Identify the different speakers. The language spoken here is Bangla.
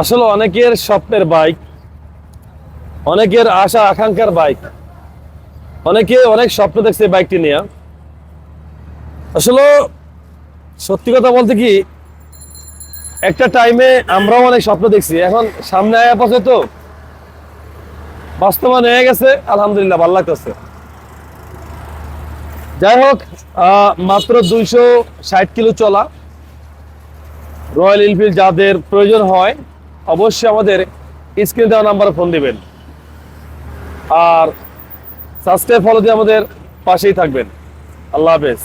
Speaker 1: আসলে অনেকের স্বপ্নের বাইক, অনেকের আশা আকাঙ্ক্ষার বাইক, অনেকে অনেক স্বপ্ন দেখছে এই বাইকটি নিয়ে। আসলে সত্যি কথা বলতে কি, একটা টাইমে আমরাও অনেক স্বপ্ন দেখছি, এখন সামনে আয়া পথে তো বাস্তবায়ন হয়ে গেছে, আলহামদুলিল্লাহ ভালো লাগতেছে। যাই হোক, মাত্র 260 কিলো চলা রয়্যাল এনফিল্ড যাদের প্রয়োজন হয় অবশ্যই আমাদের স্ক্রিনে দেওয়া নাম্বারে ফোন দিবেন, আর সাবস্ক্রাইব ফলো দিয়ে আমাদের পাশেই থাকবেন। আল্লাহ হাফেজ।